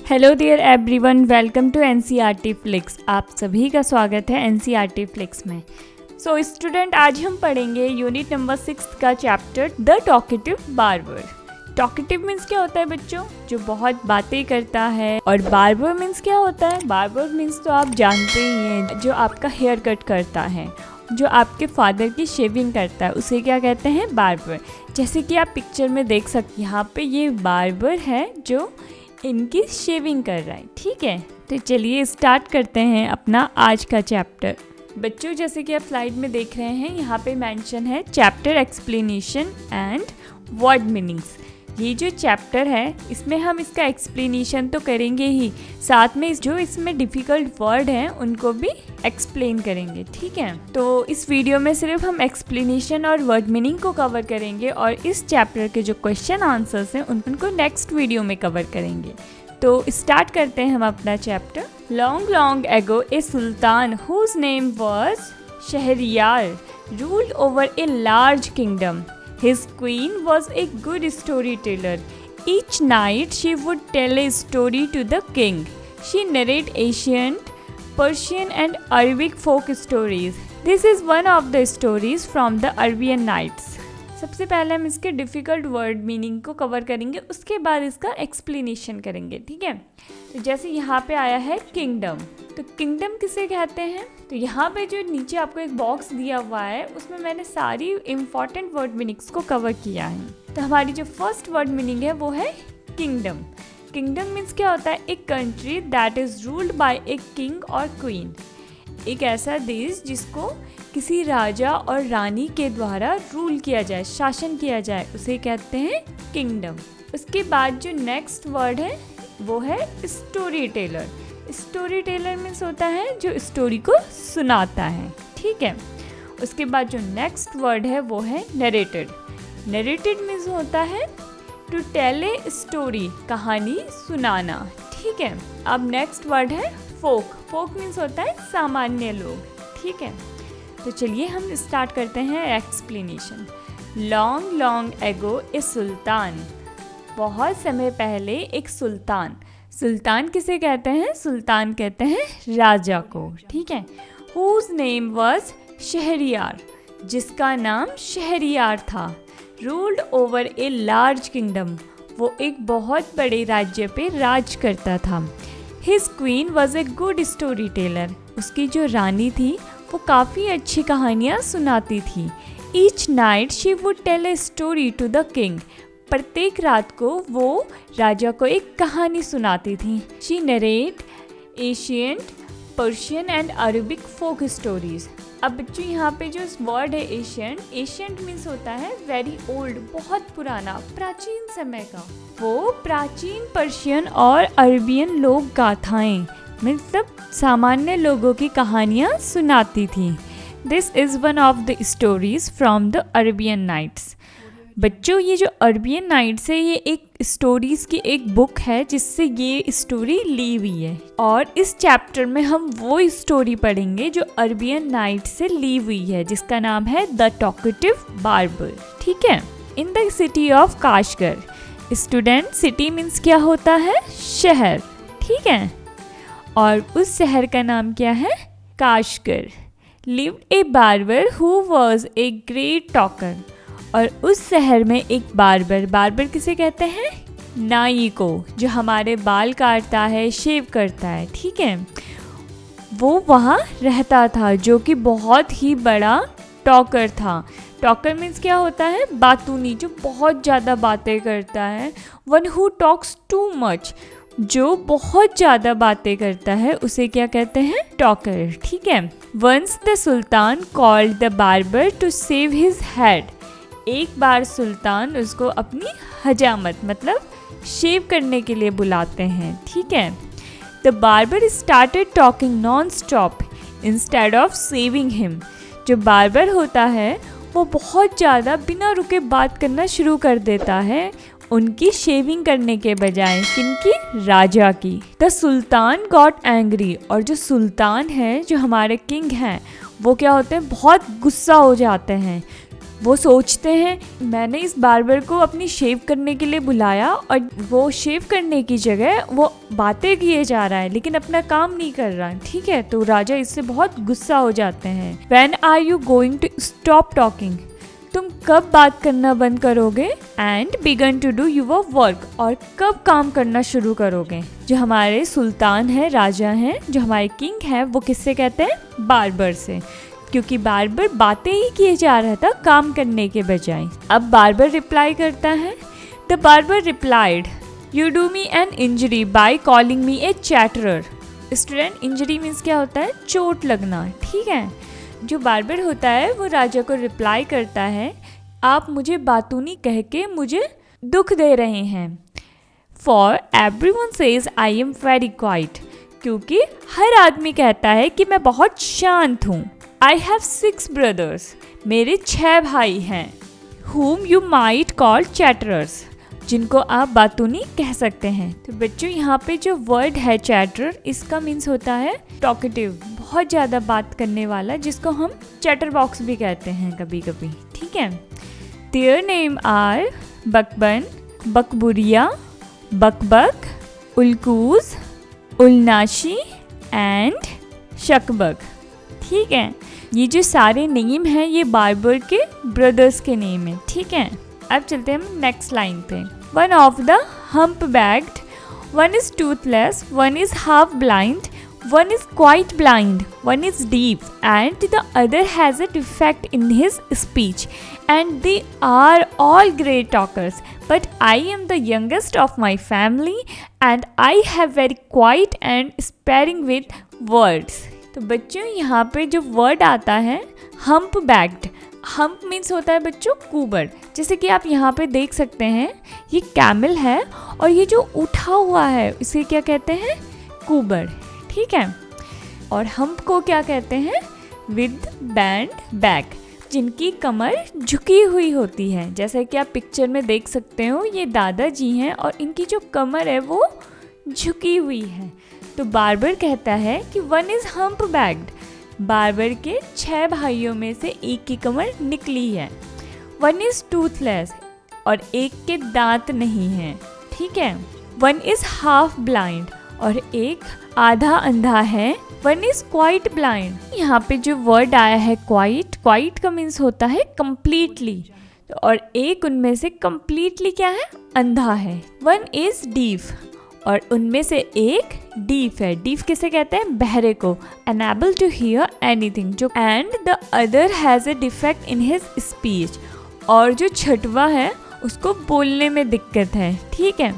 Hello dear everyone, welcome to NCERT flicks. आप सभी का स्वागत है एनसीईआरटी फ्लिक्स में। सो स्टूडेंट, आज हम पढ़ेंगे यूनिट नंबर 6 का chapter the talkative barber. Talkative means क्या होता है बच्चों? जो बहुत बातें करता है। और बार्बर मीन्स क्या होता है? बार्बर मीन्स तो आप जानते ही हैं, जो आपका हेयर कट करता है, जो आपके फादर की शेविंग करता है, उसे क्या कहते हैं? बार्बर। जैसे कि आप पिक्चर में देख सकते हैं, यहाँ पे ये बार्बर है जो इनकी शेविंग कर रहा है। ठीक है, तो चलिए स्टार्ट करते हैं अपना आज का चैप्टर। बच्चों, जैसे कि आप स्लाइड में देख रहे हैं, यहाँ पे मेंशन है chapter explanation and word meanings. ये जो चैप्टर है, इसमें हम इसका एक्सप्लेनेशन तो करेंगे ही, साथ में जो इसमें डिफ़िकल्ट वर्ड हैं उनको भी एक्सप्लेन करेंगे। ठीक है, तो इस वीडियो में सिर्फ हम एक्सप्लेनेशन और वर्ड मीनिंग को कवर करेंगे और इस चैप्टर के जो क्वेश्चन आंसर्स हैं उनको नेक्स्ट वीडियो में कवर करेंगे। तो स्टार्ट करते हैं हम अपना chapter. Long long ago a sultan whose name was Shahryar ruled over a large kingdom. His queen was a good storyteller. Each night she would tell a story to the king. She narrated ancient Persian and Arabic folk stories. This is one of the stories from the Arabian Nights. सबसे पहले हम इसके difficult word meaning को cover करेंगे, उसके बाद इसका explanation करेंगे। ठीक है, तो जैसे यहाँ पे आया है किंगडम, तो किंगडम किसे कहते हैं? तो यहाँ पे जो नीचे आपको एक बॉक्स दिया हुआ है, उसमें मैंने सारी इम्पॉर्टेंट वर्ड मीनिंग्स को कवर किया है। तो हमारी जो फर्स्ट वर्ड मीनिंग है वो है किंगडम। किंगडम मीन्स क्या होता है? एक country that is ruled by a king और क्वीन। एक ऐसा देश जिसको किसी राजा और रानी के द्वारा रूल किया जाए, शासन किया जाए, उसे कहते हैं किंगडम। उसके बाद जो नेक्स्ट वर्ड है वो है story teller. Story teller means होता है जो स्टोरी को सुनाता है। ठीक है, उसके बाद जो नेक्स्ट वर्ड है वो है नरेटेड। नरेटेड मीन्स होता है टू टेल ए स्टोरी, कहानी सुनाना। ठीक है, अब नेक्स्ट वर्ड है फोक। फोक मीन्स होता है सामान्य लोग। ठीक है, तो चलिए हम स्टार्ट करते हैं explanation. Long long ago a सुल्तान। बहुत समय पहले एक सुल्तान। सुल्तान किसे कहते हैं? सुल्तान कहते हैं राजा को। ठीक है, हुज नेम वाज शहरयार, जिसका नाम शहरयार था। Ruled over a large kingdom, वो एक बहुत बड़े राज्य पे राज करता था। His queen was a good story teller, उसकी जो रानी थी वो काफ़ी अच्छी कहानियाँ सुनाती थी। Each night she would tell a story to the king, प्रत्येक रात को वो राजा को एक कहानी सुनाती थी। She narrate ancient Persian and Arabic folk stories. अब बच्चों, यहाँ पे जो वर्ड है एशियंट, एशियंट मीन्स होता है वेरी ओल्ड, बहुत पुराना, प्राचीन समय का। वो प्राचीन पर्शियन और अरबियन लोक गाथाएं, मतलब सामान्य लोगों की कहानियाँ सुनाती थी। This is one of the stories from the Arabian nights. बच्चों, ये जो अरबियन नाइट्स है, ये एक स्टोरीज़ की एक बुक है जिससे ये स्टोरी ली हुई है। और इस चैप्टर में हम वो स्टोरी पढ़ेंगे जो अरबियन नाइट्स से ली हुई है, जिसका नाम है द टॉकेटिव बार्बर। ठीक है, in the city of Kashgar. Student, city means क्या होता है? शहर। ठीक है, और उस शहर का नाम क्या है? Kashgar. Lived A barber who was a great talker. और उस शहर में एक बार्बर, बार्बर किसे कहते हैं? नाई को, जो हमारे बाल काटता है, शेव करता है। ठीक है, वो वहाँ रहता था, जो कि बहुत ही बड़ा टॉकर था। टॉकर मीन्स क्या होता है? बातूनी, जो बहुत ज़्यादा बातें करता है। One who talks too much, जो बहुत ज़्यादा बातें करता है, उसे क्या कहते हैं? टॉकर। ठीक है, once the sultan called the barber to shave his head. एक बार सुल्तान उसको अपनी हजामत, मतलब शेव करने के लिए बुलाते हैं। ठीक है, the barber started talking non stop instead of saving him. जो बार्बर होता है वो बहुत ज़्यादा बिना रुके बात करना शुरू कर देता है, उनकी शेविंग करने के बजाय। किनकी? राजा की। The Sultan got angry. और जो सुल्तान है, जो हमारे किंग हैं, वो क्या होते हैं? बहुत गुस्सा हो जाते हैं। वो सोचते हैं मैंने इस बार्बर को अपनी शेव करने के लिए बुलाया और वो शेव करने की जगह वो बातें किए जा रहा है लेकिन अपना काम नहीं कर रहा। ठीक है, तो राजा इससे बहुत गुस्सा हो जाते हैं। When are you going to stop talking? तुम कब बात करना बंद करोगे? And begin to do your work, और कब काम करना शुरू करोगे? जो हमारे सुल्तान है, राजा हैं, जो हमारे किंग है, वो किससे कहते हैं? बार्बर से, क्योंकि बार्बर बातें ही किए जा रहा था काम करने के बजाय। अब बार्बर रिप्लाई करता है, the barber replied, you do me an injury by calling me a chatterer. Student, injury means क्या होता है? चोट लगना। ठीक है, जो बार्बर होता है वो राजा को रिप्लाई करता है, आप मुझे बातूनी कह के मुझे दुख दे रहे हैं। For everyone says I am very quite, क्योंकि हर आदमी कहता है कि मैं बहुत शांत हूँ। आई हैव 6 brothers, मेरे 6 भाई हैं। whom you might call chatterers, जिनको आप बातूनी कह सकते हैं। तो बच्चों, यहाँ पे जो वर्ड है चैटर, इसका मीन्स होता है टॉकेटिव, बहुत ज़्यादा बात करने वाला, जिसको हम चैटर बॉक्स भी कहते हैं कभी कभी। ठीक है, देयर नेम आर बकबन, बकबुरिया, बकबक, उल्कूज, उलनाशी एंड शकबक। ठीक है, ये जो सारे नेम हैं ये बार्बर के ब्रदर्स के नेम है। ठीक है, अब चलते हैं हम नेक्स्ट लाइन पे। One of the humpbacked, one is toothless, one is half blind, one is quite blind, one is deaf and the other has a defect in his speech and they are all great talkers, but I am the youngest of my family and I have very quiet and sparing with words. तो बच्चों, यहाँ पे जो word आता है hump bagged, hump means होता है बच्चों कुबड़। जैसे कि आप यहाँ पे देख सकते हैं ये कैमल है और ये जो उठा हुआ है इसे क्या कहते हैं? कुबड़। ठीक है, और हम्प को क्या कहते हैं? विद बैंड बैक, जिनकी कमर झुकी हुई होती है। जैसे कि आप पिक्चर में देख सकते हो ये दादाजी हैं और इनकी जो कमर है वो झुकी हुई है। तो बार्बर कहता है कि one is hump bagged, barber के 6 भाइयों में से एक की कमर निकली है। वन इज टूथलेस, और एक के दांत नहीं हैं। ठीक है, वन इज हाफ ब्लाइंड, और एक आधा अंधा है। वन इज क्वाइट ब्लाइंड, यहाँ पे जो वर्ड आया है क्वाइट, क्वाइट का मीन्स होता है कम्प्लीटली, और एक उनमें से कम्प्लीटली क्या है? अंधा है। वन इज डीफ, और उनमें से एक डीफ है। डीफ किसे कहते हैं? बहरे को। अनएबल टू हियर एनीथिंग, जो and the other has a defect in his speech, और जो छठवा है उसको बोलने में दिक्कत है। ठीक है,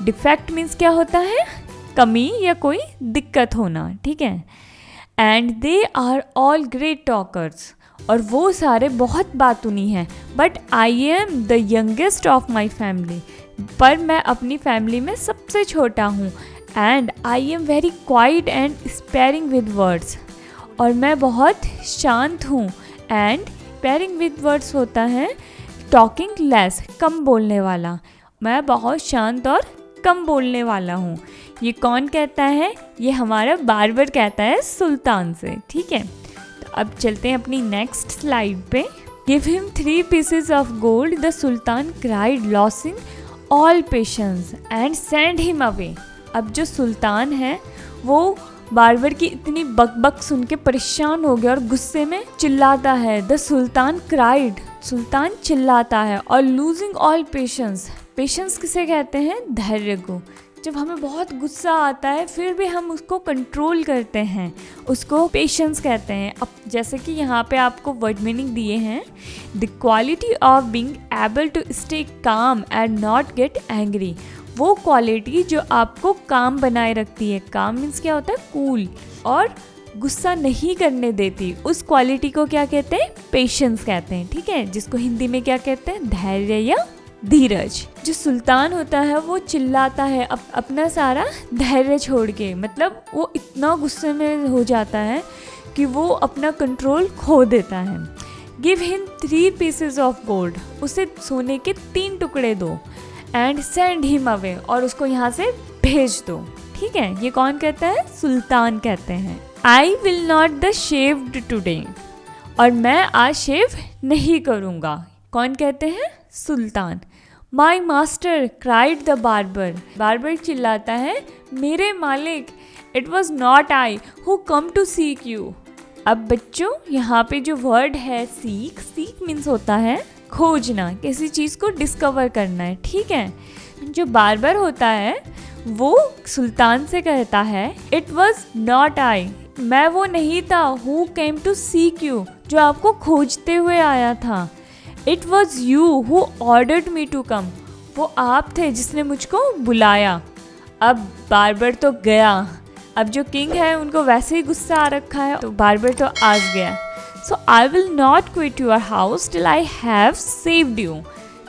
डिफेक्ट मीन्स क्या होता है? कमी या कोई दिक्कत होना। ठीक है, and they are all great talkers, और वो सारे बहुत बातूनी हैं। But I am the youngest of my family, पर मैं अपनी फैमिली में सबसे छोटा हूँ। And I am very quiet and sparing with words, और मैं बहुत शांत हूँ। एंड स्पेयरिंग विद वर्ड्स होता है टॉकिंग लेस, कम बोलने वाला। मैं बहुत शांत और कम बोलने वाला हूँ। ये कौन कहता है? ये हमारा बार्बर कहता है सुल्तान से। ठीक है, तो अब चलते हैं अपनी नेक्स्ट स्लाइड पे। Give him 3 pieces of gold, the sultan cried, losing all patience and send him away। अब जो सुल्तान है वो बार्बर की इतनी बकबक सुन के परेशान हो गया और गुस्से में चिल्लाता है। द सुल्तान क्राइड, सुल्तान चिल्लाता है। और लूजिंग ऑल पेशेंस, पेशेंस किसे कहते हैं? धैर्य को। जब हमें बहुत गुस्सा आता है फिर भी हम उसको कंट्रोल करते हैं, उसको पेशेंस कहते हैं। अब जैसे कि यहाँ पे आपको वर्ड मीनिंग दिए हैं, the quality of being able to stay calm and not get angry, वो क्वालिटी जो आपको काम बनाए रखती है। काम मीन्स क्या होता है? कूल, और गुस्सा नहीं करने देती, उस क्वालिटी को क्या कहते हैं? पेशेंस कहते हैं। ठीक है, जिसको हिंदी में क्या कहते हैं? धैर्य या धीरज। जो सुल्तान होता है वो चिल्लाता है अपना सारा धैर्य छोड़ के, मतलब वो इतना गुस्से में हो जाता है कि वो अपना कंट्रोल खो देता है। Give him 3 pieces of gold, उसे सोने के 3 टुकड़े दो। एंड सेंड हिम अवे, और उसको यहाँ से भेज दो। ठीक है, ये कौन कहता है? सुल्तान कहते हैं। I will not the shaved today, और मैं आज शेव नहीं करूँगा। कौन कहते हैं? सुल्तान। My master cried the barber. Barber चिल्लाता है, मेरे मालिक, it was not I who come to seek you. अब बच्चों यहाँ पे जो वर्ड है सीक, सीक मीन्स होता है खोजना, किसी चीज़ को डिस्कवर करना है, ठीक है। जो बार्बर होता है वो सुल्तान से कहता है, इट वॉज नॉट आई, मैं वो नहीं था, who came to seek you, जो आपको खोजते हुए आया था। It was you who ordered me to come, वो आप थे जिसने मुझको बुलाया। अब बार्बर तो गया। अब जो किंग है उनको वैसे ही गुस्सा आ रखा है, तो बार्बर तो आ गया। So I will not quit your house till I have saved you.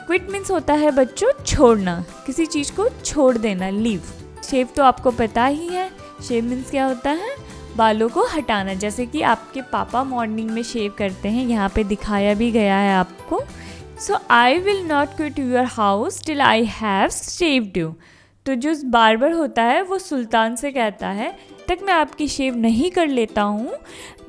Quit means होता है बच्चों छोड़ना, किसी चीज़ को छोड़ देना, लीव। शेव तो आपको पता ही है, शेव मीन्स क्या होता है? बालों को हटाना, जैसे कि आपके पापा मॉर्निंग में शेव करते हैं, यहाँ पे दिखाया भी गया है आपको। So I will not quit your house till I have shaved you. तो जो बार्बर होता है वो सुल्तान से कहता है, तक मैं आपकी शेव नहीं कर लेता हूँ,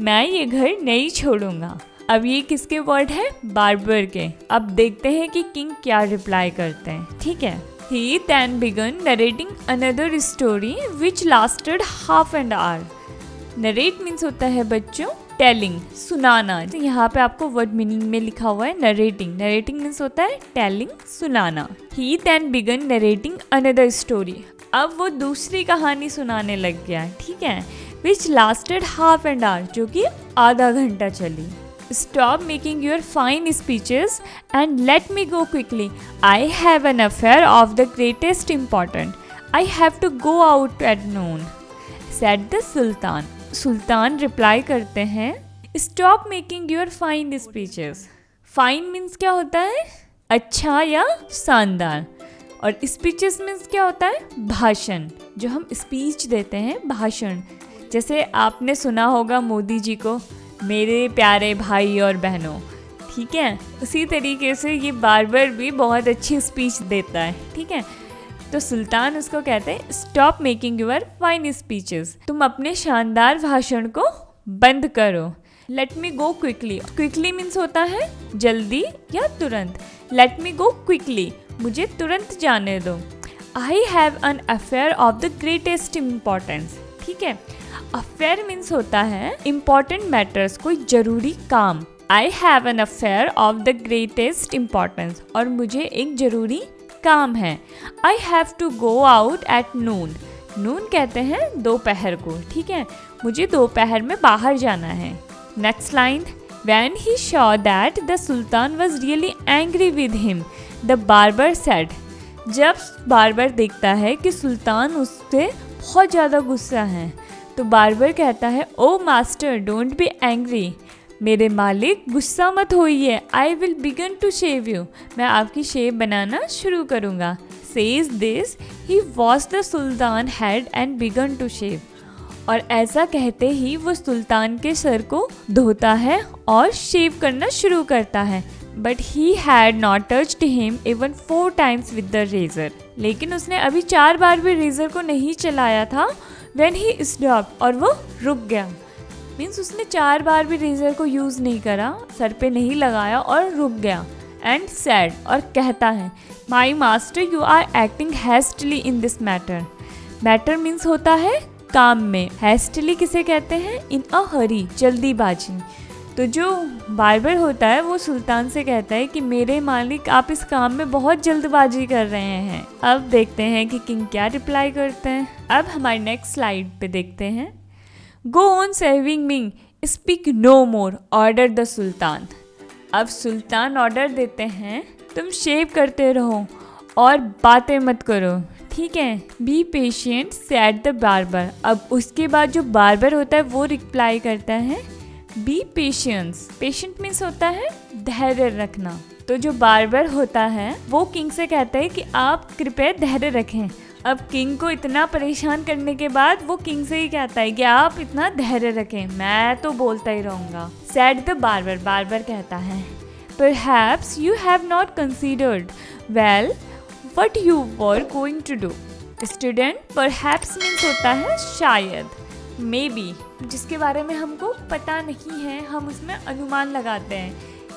मैं ये घर नहीं छोड़ूंगा। अब ये किसके वर्ड है? बार्बर के। अब देखते हैं कि किंग क्या रिप्लाई करते हैं, ठीक है। He then began narrating another story which lasted half an hour. Narrate means होता है बच्चों टेलिंग, सुनाना। तो यहाँ पे आपको वर्ड मीनिंग में लिखा हुआ है नरेटिंग। नरेटिंग मीन्स होता है टेलिंग, सुनाना। He then began narrating another story. अब वो दूसरी कहानी सुनाने लग गया, ठीक है। Which lasted half an hour, जो कि आधा घंटा चली। Stop making your fine speeches and let me go quickly. I have an affair of the greatest importance. I have to go out at noon, said the Sultan. Sultan reply करते हैं, Stop making your fine speeches. Fine means क्या होता है? अच्छा या शानदार। और speeches means क्या होता है? भाषण। जो हम स्पीच देते हैं, भाषण। जैसे आपने सुना होगा मोदी जी को, मेरे प्यारे भाई और बहनों, ठीक है। उसी तरीके से ये बार्बर भी बहुत अच्छी स्पीच देता है, ठीक है। तो सुल्तान उसको कहते हैं, stop making your fine speeches, तुम अपने शानदार भाषण को बंद करो। Let me go quickly. Quickly means होता है जल्दी या तुरंत। लेट मी गो क्विकली, मुझे तुरंत जाने दो। आई have an affair of the greatest importance, ठीक है। अफेयर मीन्स होता है इम्पॉर्टेंट मैटर्स, कोई जरूरी काम। I have an affair of the greatest importance, और मुझे एक जरूरी काम है। I have to go out at noon. Noon कहते हैं दोपहर को, ठीक है। मुझे दोपहर में बाहर जाना है। Next line, when he saw that the sultan was really angry with him, the barber said. जब बार्बर देखता है कि सुल्तान उससे बहुत ज़्यादा गुस्सा है, तो बार्बर कहता है, oh master don't be angry, मेरे मालिक गुस्सा मत होइए। I will begin to shave you, मैं आपकी शेव बनाना शुरू करूँगा। Says this he wash the sultan head and begin to shave. और ऐसा कहते ही वो सुल्तान के सर को धोता है और शेव करना शुरू करता है। But he had not touched him even 4 times with the razor. लेकिन उसने अभी 4 बार भी रेजर को नहीं चलाया था। When he stopped, और वो रुक गया। मीन्स उसने 4 बार भी रेजर को यूज़ नहीं करा, सर पे नहीं लगाया और रुक गया। एंड सैड, और कहता है, my master you are acting hastily in this matter. Matter means होता है काम में। हैस्टली किसे कहते हैं? इन अ हरी, जल्दीबाजी। तो जो बार्बर होता है वो सुल्तान से कहता है कि मेरे मालिक आप इस काम में बहुत जल्दबाजी कर रहे हैं। अब देखते हैं कि किंग क्या रिप्लाई करते हैं। अब हमारे नेक्स्ट स्लाइड पे देखते हैं। Go on saving me, speak no more, order the sultan. अब सुल्तान ऑर्डर देते हैं, तुम शेव करते रहो और बातें मत करो, ठीक है। Be patient said the barber. अब उसके बाद जो बार्बर होता है वो रिप्लाई करता है, बी पेशेंस। पेशेंट मीन्स होता है धैर्य रखना। तो जो बार्बर होता है वो किंग से कहता है कि आप कृपया धैर्य रखें। अब किंग को इतना परेशान करने के बाद वो किंग से ही कहता है कि आप इतना धैर्य रखें, मैं तो बोलता ही रहूँगा। सेड द बार्बर, बार्बर कहता है, perhaps you have not considered well what you were going to do. Student, perhaps means होता है शायद। मे बी, जिसके बारे में हमको पता नहीं है, हम उसमें अनुमान लगाते हैं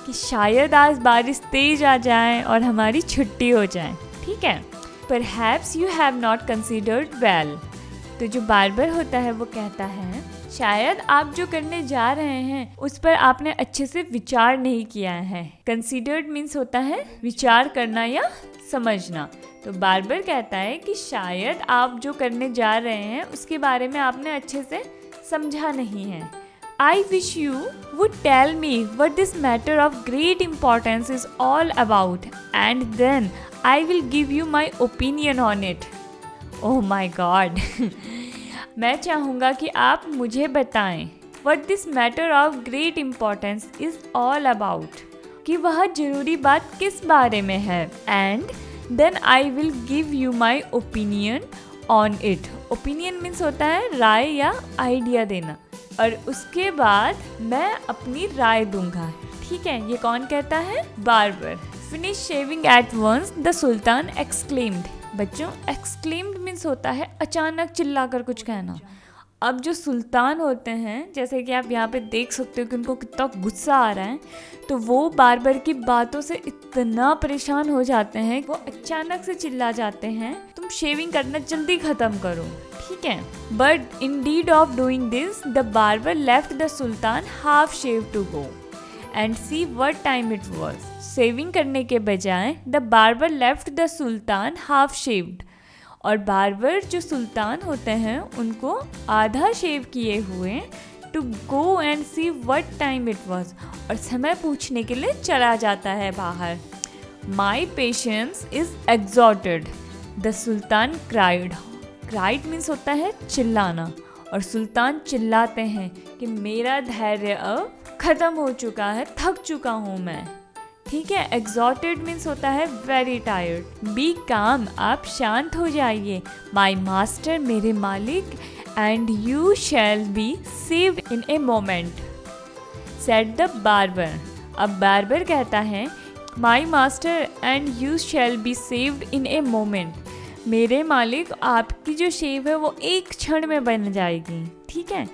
कि शायद आज बारिश तेज आ जाए और हमारी छुट्टी हो जाए, ठीक है। Perhaps you have not considered well। तो जो बार्बर होता है वो कहता है शायद आप जो करने जा रहे हैं उस पर आपने अच्छे से विचार नहीं किया है। कंसीडर्ड मीन्स होता है विचार करना या समझना। तो बार्बर कहता है कि शायद आप जो करने जा रहे हैं उसके बारे में आपने अच्छे से समझा नहीं है। I wish you would tell me what this matter of great importance is all about, and then I will give you my opinion on it। Oh my God! मैं चाहूँगा कि आप मुझे बताएं what this matter of great importance is all about, कि वह ज़रूरी बात किस बारे में है, and then I will give you my opinion on it। Opinion means होता है राय या आइडिया देना, और उसके बाद मैं अपनी राय दूंगा, ठीक है। ये कौन कहता है? Barber. Finish shaving at once the sultan exclaimed. बच्चों, एक्सक्लेम्ड मीन्स होता है अचानक चिल्लाकर कुछ कहना। अब जो सुल्तान होते हैं, जैसे कि आप यहाँ पे देख सकते हो कि उनको कितना गुस्सा आ रहा है, तो वो बार्बर की बातों से इतना परेशान हो जाते हैं, वो अचानक से चिल्ला जाते हैं, तुम शेविंग करना जल्दी ख़त्म करो, ठीक है। But instead of doing this the barber left the sultan half shave to go and see what time it was. Shaving करने के बजाय the barber left the sultan half shaved, और बार्बर जो सुल्तान होते हैं उनको आधा शेव किए हुए to go and see what time it was, और समय पूछने के लिए चला जाता है बाहर। My patience is exhausted the Sultan cried. Cried means होता है चिल्लाना, और सुल्तान चिल्लाते हैं कि मेरा धैर्य अब ख़त्म हो चुका है, थक चुका हूँ मैं, ठीक है। एग्जॉर्टेड मीन्स होता है वेरी टायर्ड। बी काम, आप शांत हो जाइए। माई मास्टर, मेरे मालिक, and you shall be saved in a moment said the barber. अब बार्बर कहता है my master and you shall be saved in a moment. मेरे मालिक, आपकी जो शेव है वो एक क्षण में बन जाएगी, ठीक है।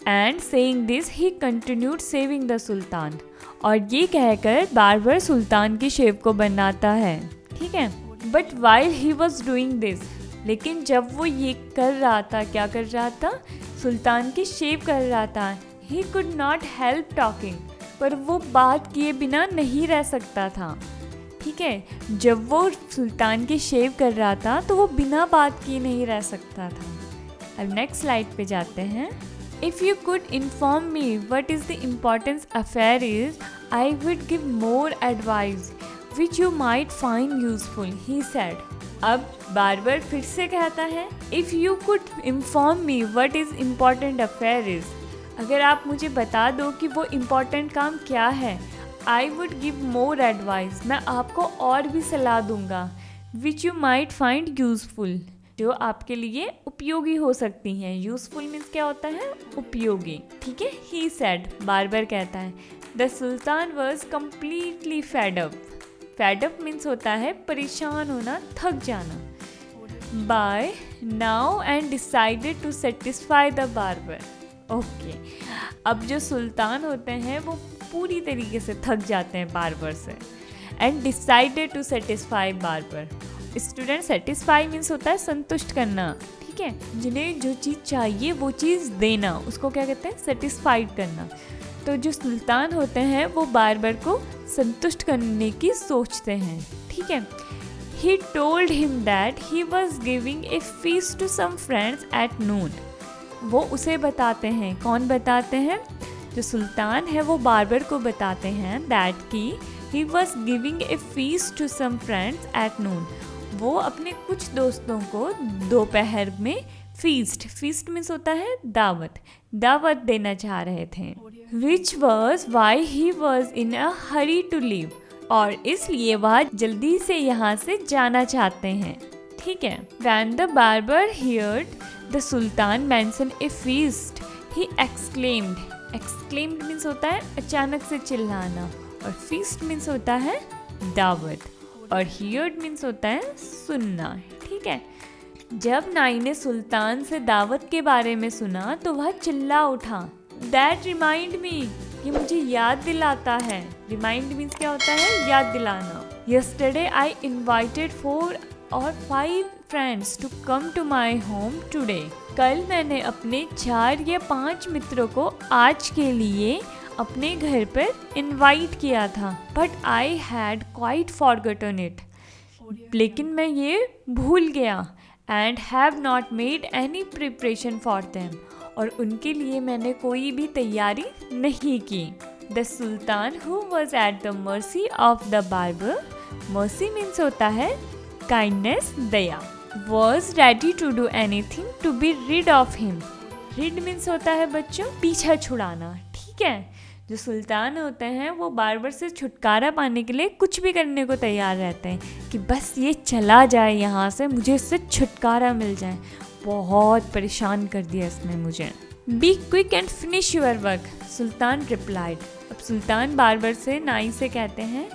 And saying this he continued saving the sultan, और ये कहकर बार्बर सुल्तान की शेव को बनाता है, ठीक है। But while he was doing this, लेकिन जब वो ये कर रहा था, क्या कर रहा था? सुल्तान की शेव कर रहा था। He could not help talking, पर वो बात किए बिना नहीं रह सकता था, ठीक है। जब वो सुल्तान की शेव कर रहा था तो वो बिना बात किए नहीं रह सकता था। अब नेक्स्ट स्लाइड पे जाते हैं। If you could inform me what is the importance affair is, I would give more advice which you might find useful, he said। अब बार्बर फिर से कहता है If you could inform me what is important affair is, अगर आप मुझे बता दो कि वो important काम क्या है, I would give more advice, मैं आपको और भी सलाह दूंगा, which you might find useful, जो आपके लिए उपयोगी हो सकती हैं। यूजफुल मीन्स क्या होता है? उपयोगी, ठीक है। ही सेड, बार्बर कहता है the sultan was completely fed up. Fed up means होता है परेशान होना, थक जाना। By now and decided to satisfy the barber. Okay, अब जो सुल्तान होते हैं वो पूरी तरीके से थक जाते हैं बार्बर से। And decided to satisfy barber. Student, satisfy means होता है संतुष्ट करना, ठीक है। जिन्हें जो चीज़ चाहिए वो चीज़ देना, उसको क्या कहते हैं? सेटिस्फाइड करना। तो जो सुल्तान होते हैं वो बार्बर को संतुष्ट करने की सोचते हैं, ठीक है। He told him that he was giving a feast to some friends at noon. वो उसे बताते हैं, कौन बताते हैं? जो सुल्तान है वो बार्बर को बताते हैं दैट की he was giving a feast to some friends at noon. वो अपने कुछ दोस्तों को दोपहर में फीस्ट मीन्स होता है दावत देना चाह रहे थे। Which was why he was in a hurry to leave, और इसलिए वह जल्दी से यहाँ से जाना चाहते हैं, ठीक है। When the barber heard the sultan mention A feast he exclaimed means होता है अचानक से चिल्लाना, और फीस्ट मीन्स होता है दावत, और हियर्ड मीन्स होता है सुनना, ठीक है। जब नाई ने सुल्तान से दावत के बारे में सुना तो वह चिल्ला उठा, दैट रिमाइंड मी, ये मुझे याद दिलाता है। रिमाइंड मीन्स क्या होता है? याद दिलाना। यस्टरडे आई इन्वाइटेड 4 और 5 friends to come to my home today. कल मैंने अपने 4 या 5 मित्रों को आज के लिए अपने घर पर इनवाइट किया था, but I had quite forgotten it, लेकिन मैं ये भूल गया। And have not made any preparation for them, और उनके लिए मैंने कोई भी तैयारी नहीं की। The sultan who was at the mercy of the barber, mercy means होता है काइंडनेस, दया, was ready to do anything to be rid of him. Rid means होता है बच्चों पीछा छुड़ाना, ठीक है। जो सुल्तान होते हैं वो बार्बर से छुटकारा पाने के लिए कुछ भी करने को तैयार रहते हैं कि बस ये चला जाए यहाँ से, मुझे इससे छुटकारा मिल जाए। बहुत परेशान कर दिया इसने मुझे। Be quick and finish your work, sultan replied. अब सुल्तान बार्बर से नाई से कहते हैं,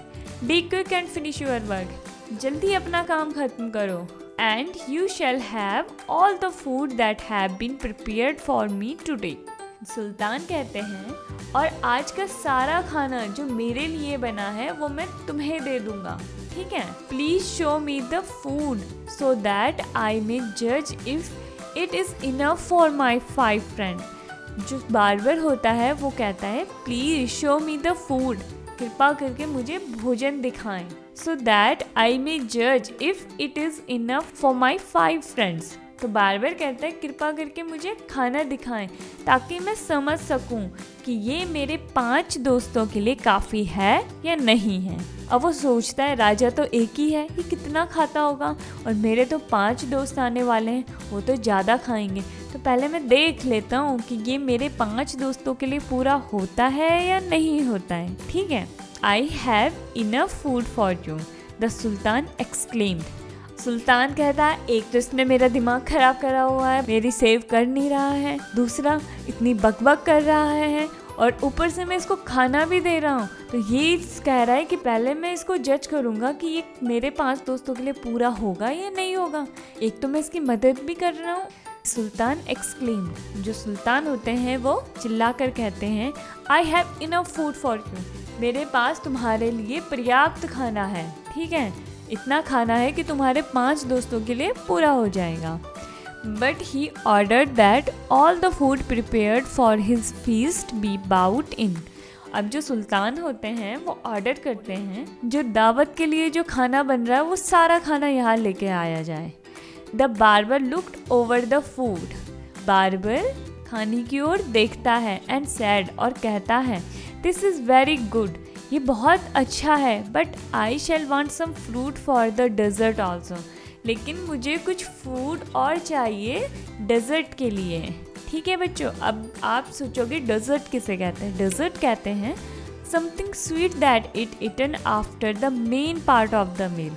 be quick and finish your work, जल्दी अपना काम खत्म करो। And you shall have all the food that have been prepared for me today. सुल्तान कहते हैं, और आज का सारा खाना जो मेरे लिए बना है वो मैं तुम्हें दे दूंगा, ठीक है। Please show me the food so that I may जज if it is enough for my 5 friend. जो बार्बर होता है वो कहता है, please show me the food, कृपा करके मुझे भोजन दिखाएं, सो दैट आई मे जज if it is enough for my 5 friends. तो बार्बर कहता है, कृपा करके मुझे खाना दिखाएं ताकि मैं समझ सकूं कि ये मेरे 5 दोस्तों के लिए काफ़ी है या नहीं है। अब वो सोचता है राजा तो एक ही है, ये कितना खाता होगा, और मेरे तो 5 दोस्त आने वाले हैं, वो तो ज़्यादा खाएंगे, तो पहले मैं देख लेता हूँ कि ये मेरे 5 दोस्तों के लिए पूरा होता है या नहीं होता है, ठीक है। I have enough food for you, the sultan exclaimed. सुल्तान कहता है, एक तो इसने मेरा दिमाग खराब करा हुआ है, मेरी सेव कर नहीं रहा है, दूसरा इतनी बकबक कर रहा है, और ऊपर से मैं इसको खाना भी दे रहा हूँ। तो ये कह रहा है कि पहले मैं इसको जज करूँगा कि ये मेरे 5 दोस्तों के लिए पूरा होगा या नहीं होगा। एक तो मैं इसकी मदद भी कर रहा हूँ। सुल्तान एक्सक्लेम्ड, जो सुल्तान होते हैं वो चिल्ला कर कहते हैं, आई have enough food for you, मेरे पास तुम्हारे लिए पर्याप्त खाना है, ठीक है, इतना खाना है कि तुम्हारे 5 दोस्तों के लिए पूरा हो जाएगा। But he ordered that all the food prepared for his feast be brought in. अब जो सुल्तान होते हैं वो ऑर्डर करते हैं जो दावत के लिए जो खाना बन रहा है वो सारा खाना यहाँ लेके आया जाए। The barber looked over the food, barber खाने की ओर देखता है, एंड सैड, और कहता है, दिस इज़ वेरी गुड, ये बहुत अच्छा है, but I shall want some fruit for the dessert also, लेकिन मुझे कुछ फूड और चाहिए डेजर्ट के लिए, ठीक है बच्चों। अब आप सोचोगे डेजर्ट किसे कहते हैं? डेजर्ट कहते हैं something sweet that it eaten after the main part of the meal.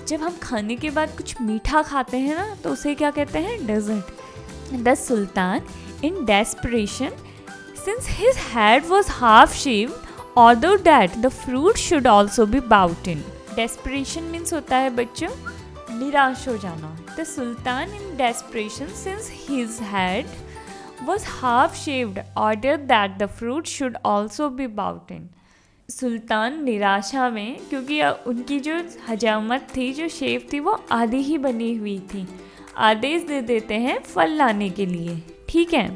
जब हम खाने के बाद कुछ मीठा खाते हैं ना, तो उसे क्या कहते हैं? Dessert. The sultan in desperation, since his head was half shaved, although that the fruit should also be brought in. Desperation means होता है बच्चों निराश हो जाना। The sultan in desperation, since his head was half shaved, ordered that the fruit should also be bought in. सुल्तान निराशा में, क्योंकि उनकी जो हजामत थी, जो शेव थी, वो आधी ही बनी हुई थी, आदेश दे देते हैं फल लाने के लिए, ठीक है।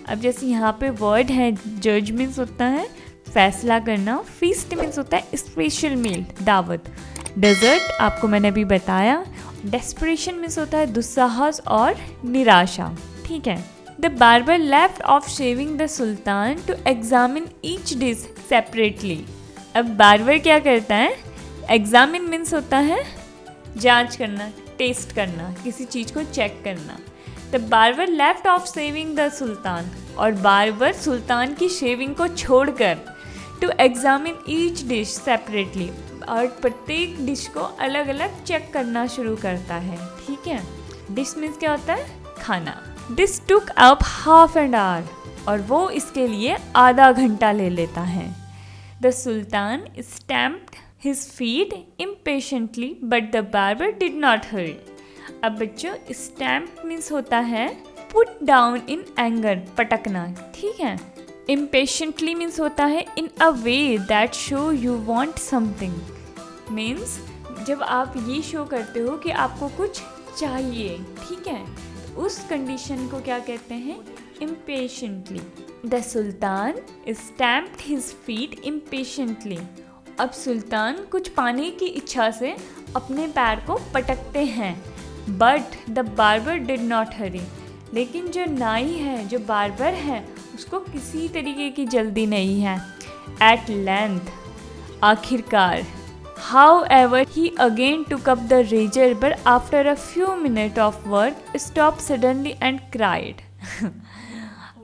अब जैसे यहाँ पे वर्ड है, जज मीन्स होता है फैसला करना, फीस्ट मीन्स होता है स्पेशल मील, दावत, डेजर्ट आपको मैंने अभी बताया, डेस्परेशन मीन्स होता है दुस्साहस और निराशा, ठीक है। The barber left off shaving the sultan to examine each dish separately. अब बार्बर क्या करता है? Examine means होता है जांच करना, टेस्ट करना, किसी चीज़ को चेक करना। The barber left off shaving the sultan, और बार्बर सुल्तान की शेविंग को छोड़कर to examine each dish separately, और प्रत्येक डिश को अलग अलग चेक करना शुरू करता है, ठीक है। डिश मीन्स क्या होता है? खाना। This took up half an hour, और वो इसके लिए आधा घंटा ले लेता है। The Sultan stamped his feet impatiently, but the barber did not hurry. अब बच्चों स्टैम्प मीन्स होता है पुट डाउन इन एंगर, पटकना, ठीक है। इम्पेशेंटली मीन्स होता है in a way that show you want something, means जब आप ये शो करते हो कि आपको कुछ चाहिए, ठीक है, तो उस कंडीशन को क्या कहते हैं, impatiently. The sultan stamped his feet impatiently. अब सुल्तान कुछ पाने की इच्छा से अपने पैर को पटकते हैं। But the barber did not हरी, लेकिन जो नाई है, जो बार्बर है, उसको किसी तरीके की जल्दी नहीं है। एट लेंथ, आखिरकार। However, he again took up the razor, but after a few minutes of work, stopped suddenly and cried.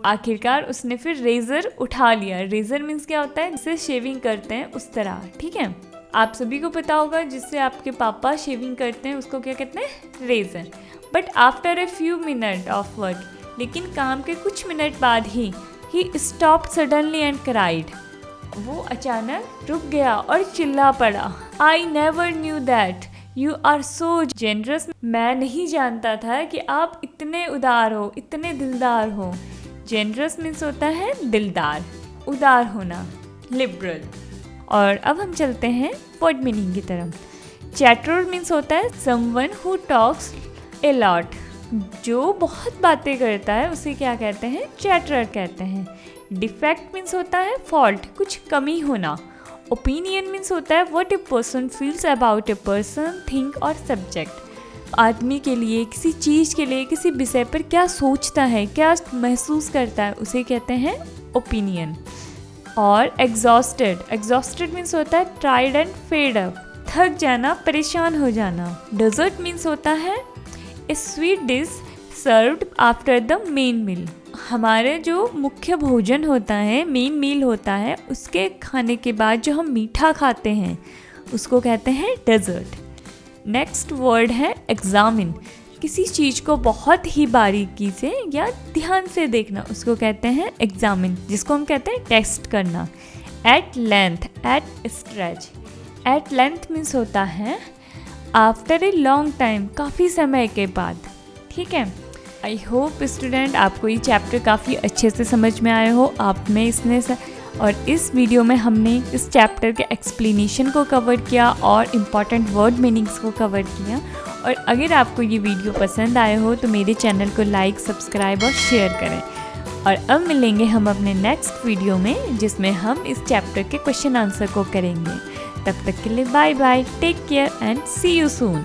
आखिरकार उसने फिर रेजर उठा लिया। रेजर मीन्स क्या होता है, जिससे शेविंग करते हैं उस तरह, ठीक है। आप सभी को पता होगा जिससे आपके पापा शेविंग करते हैं उसको क्या कहते हैं, razor. But after a few minute of work, लेकिन काम के कुछ मिनट बाद he stopped suddenly and cried, वो अचानक रुक गया और चिल्ला पड़ा। I never knew that you are so generous. मैं नहीं जानता था कि आप इतने उदार हो, इतने दिलदार हो। जेनरस मीन्स होता है दिलदार, उदार होना, लिबरल। और अब हम चलते हैं वर्ड मीनिंग की तरफ। चैटरर मीन्स होता है someone who talks a lot, जो बहुत बातें करता है उसे क्या कहते हैं, चैटरर कहते हैं। डिफेक्ट मीन्स होता है फॉल्ट, कुछ कमी होना। ओपिनियन मीन्स होता है what a person feels about a person, thing और सब्जेक्ट। आदमी के लिए, किसी चीज़ के लिए, किसी विषय पर क्या सोचता है, क्या महसूस करता है, उसे कहते हैं ओपिनियन। और एग्जॉस्टेड, एग्जॉस्टेड मीन्स होता है टायर्ड एंड फेड अप, थक जाना, परेशान हो जाना। डेजर्ट मीन्स होता है a sweet dish served after the main meal. हमारे जो मुख्य भोजन होता है, मेन मील होता है, उसके खाने के बाद जो हम मीठा खाते हैं उसको कहते हैं डेजर्ट। नेक्स्ट वर्ड है एग्जामिन। किसी चीज़ को बहुत ही बारीकी से या ध्यान से देखना, उसको कहते हैं एग्जामिन, जिसको हम कहते हैं टेस्ट करना। At length, at stretch. At length means होता है आफ्टर ए लॉन्ग टाइम, काफ़ी समय के बाद, ठीक है। आई होप स्टूडेंट आपको ये चैप्टर काफ़ी अच्छे से समझ में आए हो। आप में इसने और इस वीडियो में हमने इस चैप्टर के एक्सप्लेनेशन को कवर किया और इम्पॉर्टेंट वर्ड मीनिंग्स को कवर किया। और अगर आपको ये वीडियो पसंद आए हो तो मेरे चैनल को लाइक, सब्सक्राइब और शेयर करें। और अब मिलेंगे हम अपने नेक्स्ट वीडियो में, जिसमें हम इस चैप्टर के क्वेश्चन आंसर को करेंगे। तब तक के लिए bye bye, take care and see you soon.